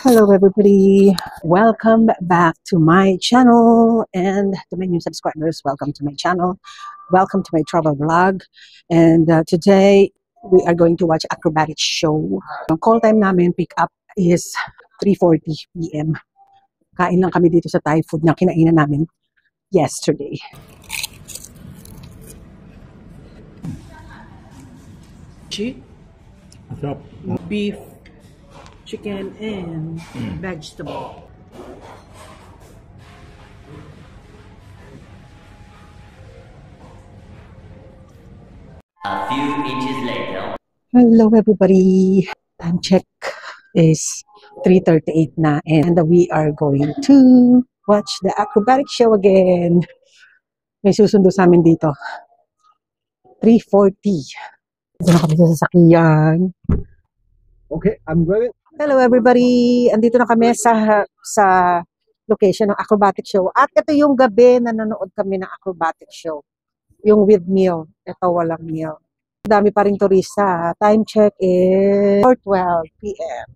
Hello everybody, welcome back to my channel, and to my new subscribers, welcome to my channel, welcome to my travel vlog. And today we are going to watch acrobatic show. Ang call time namin pick up is 3:40 PM. Kain lang kami dito sa Thai food na kinainan namin yesterday. Beef, chicken, and vegetable. A few inches later. Hello everybody. Time check is 3:38 na, and we are going to watch the acrobatic show again. May susundo sa amin dito. 3:40. Dito na kami sa sasakyan. Okay, I'm ready. Hello everybody! Andito na kami sa location ng acrobatic show. At ito yung gabi na nanood kami ng acrobatic show. Yung with meal. Ito walang meal. Dami pa rin turista. Time check is 4:12 PM.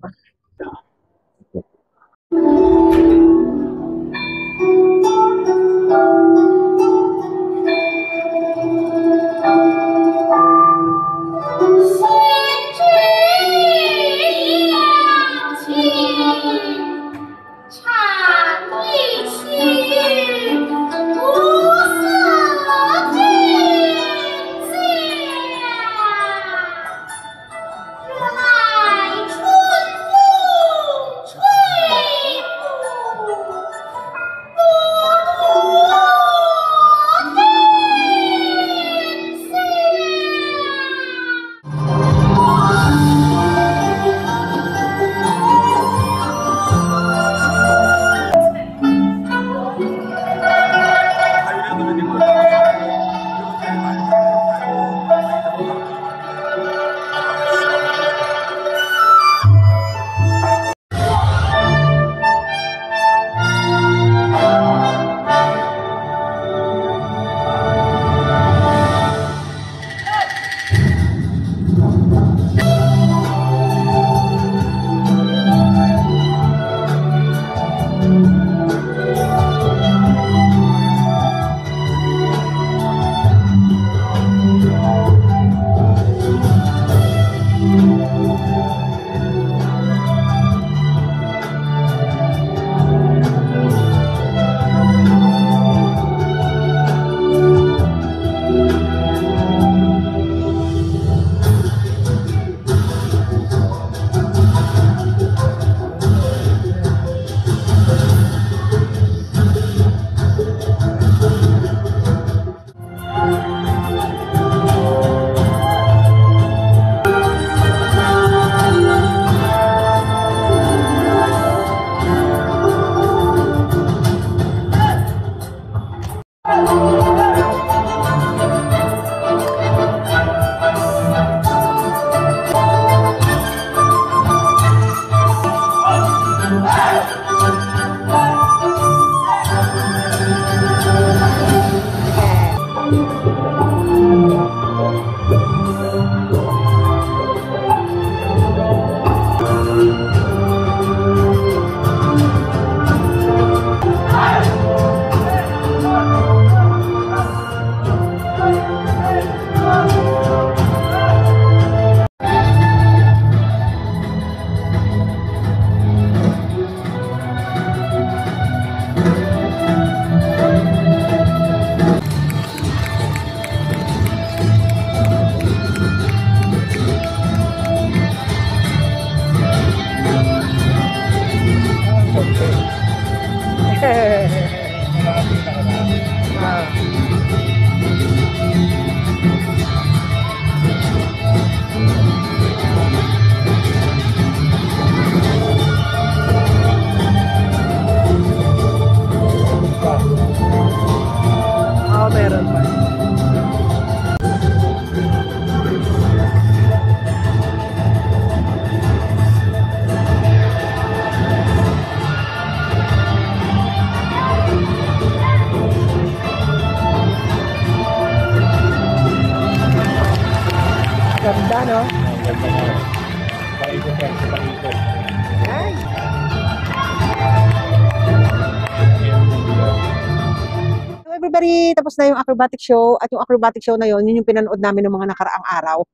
everybody! Tapos na yung acrobatic show. At yung acrobatic show na yun yung pinanood namin ng mga nakaraang araw.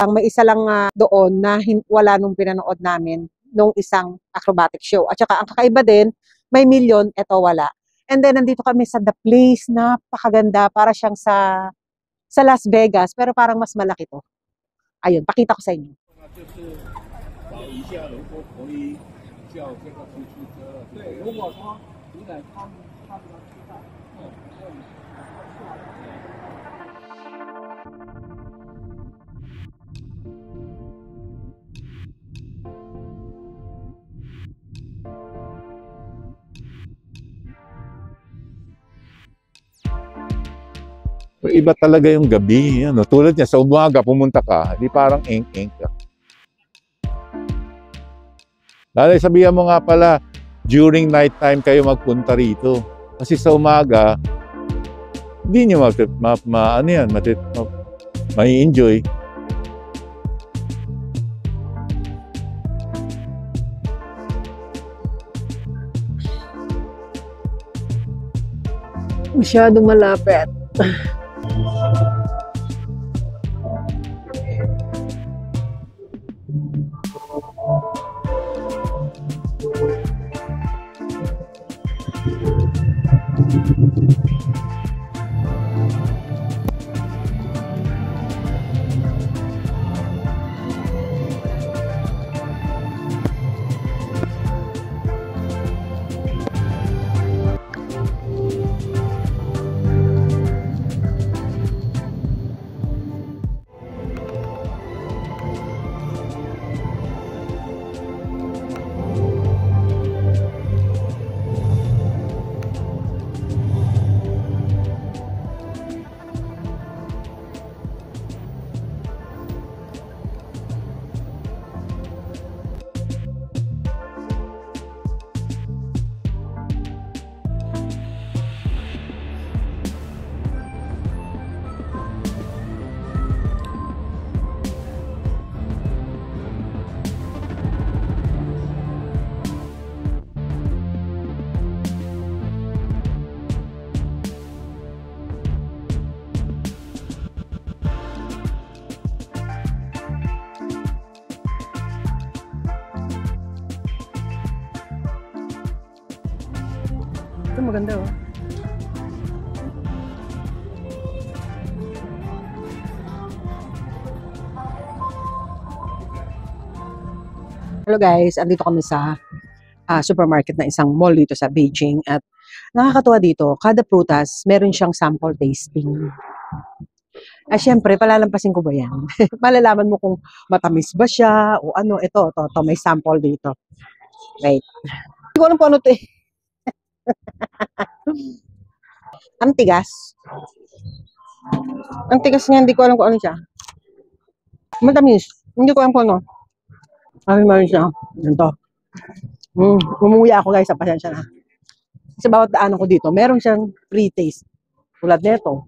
Ang may isa lang doon na wala nung pinanood namin nung isang acrobatic show. At saka ang kakaiba din, may million, eto wala. And then nandito kami sa The Place, napakaganda. Para siyang sa Las Vegas, pero parang mas malaki to. Ayun, pakita ko sa inyo. Iba talaga yung gabi. Ano? Tulad niya, sa umaga pumunta ka, di parang ink-ink ka. Lalo sabihan mo nga pala, during night time kayo magpunta rito. Kasi sa umaga, hindi nyo ma-enjoy. Masyadong malapit. Ito maganda oh. Hello guys, andito kami sa supermarket na isang mall dito sa Beijing at nakakatuwa dito, kada prutas meron siyang sample tasting. Syempre, palalampasin ko ba yan? Malalaman mo kung matamis ba siya o ano. Ito, may sample dito. Wait. Hindi ko alam kung ano ito eh. Ang tigas. Ang tigas niya, hindi ko alam kung ano siya. Matamis. Hindi ko alam kung ano. Ay, meron siya. Ganito. Umuwi ako guys, sa pasensya na. Kasi bawat daanan ko dito, meron siyang pre-taste. Tulad nito.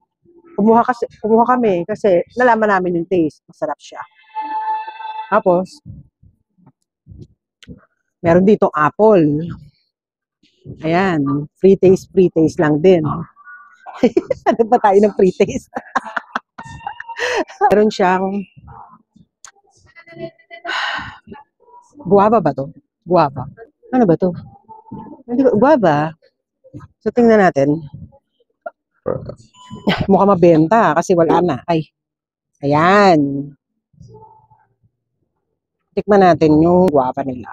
Kumuha kami kasi nalaman namin yung taste. Masarap siya. Tapos, meron dito apple. Ayan, free taste lang din. Ano pa tayo ng free taste? Meron siyang guava ba to? Guava. Ano ba to? Guava. So, tingnan natin. Mukhang mabenta kasi wala na. Ay, ayan. Tikman natin yung guava nila.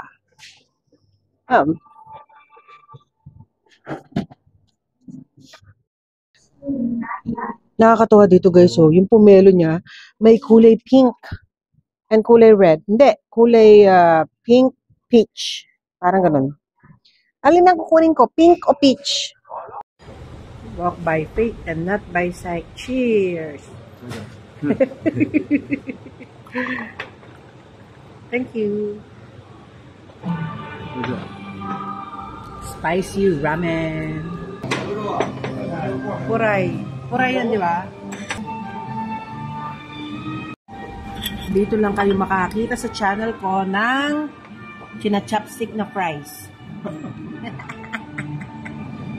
Nakakatuwa dito guys, so yung pomelo niya may kulay pink and kulay red. Hindi, kulay pink, peach. Parang ganun. Alin ang kukunin ko? Pink o peach? Walk by faith and not by sight. Cheers! Thank you. Spicy ramen. Puray. Puray yan, di ba? Dito lang kayo makakita sa channel ko ng china-chopstick na fries.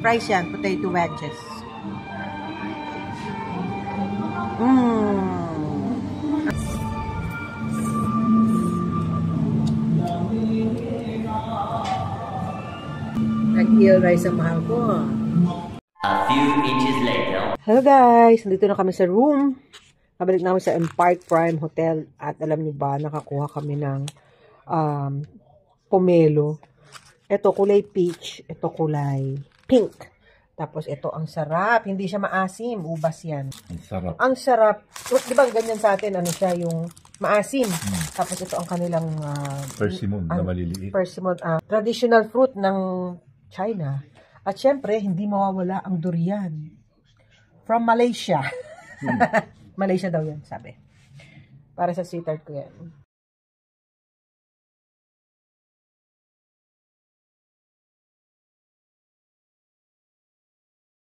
Fries yan, potato wedges. Nag-eel rice ang mahal ko. A few inches later. Hello guys! Nandito na kami sa room. Nabalik namin sa Empark Prime Hotel. At alam niyo ba, nakakuha kami ng pomelo. Ito kulay peach. Ito kulay pink. Tapos ito ang sarap. Hindi siya maasim. Ubas yan. Ang sarap. Ang sarap. Di ba ganyan sa atin? Ano siya yung maasim. Tapos ito ang kanilang Persimmon na maliliit. persimmon. Traditional fruit ng China. At syempre, hindi mawawala ang durian. From Malaysia. Malaysia daw yan, sabi. Para sa sweetheart ko yan.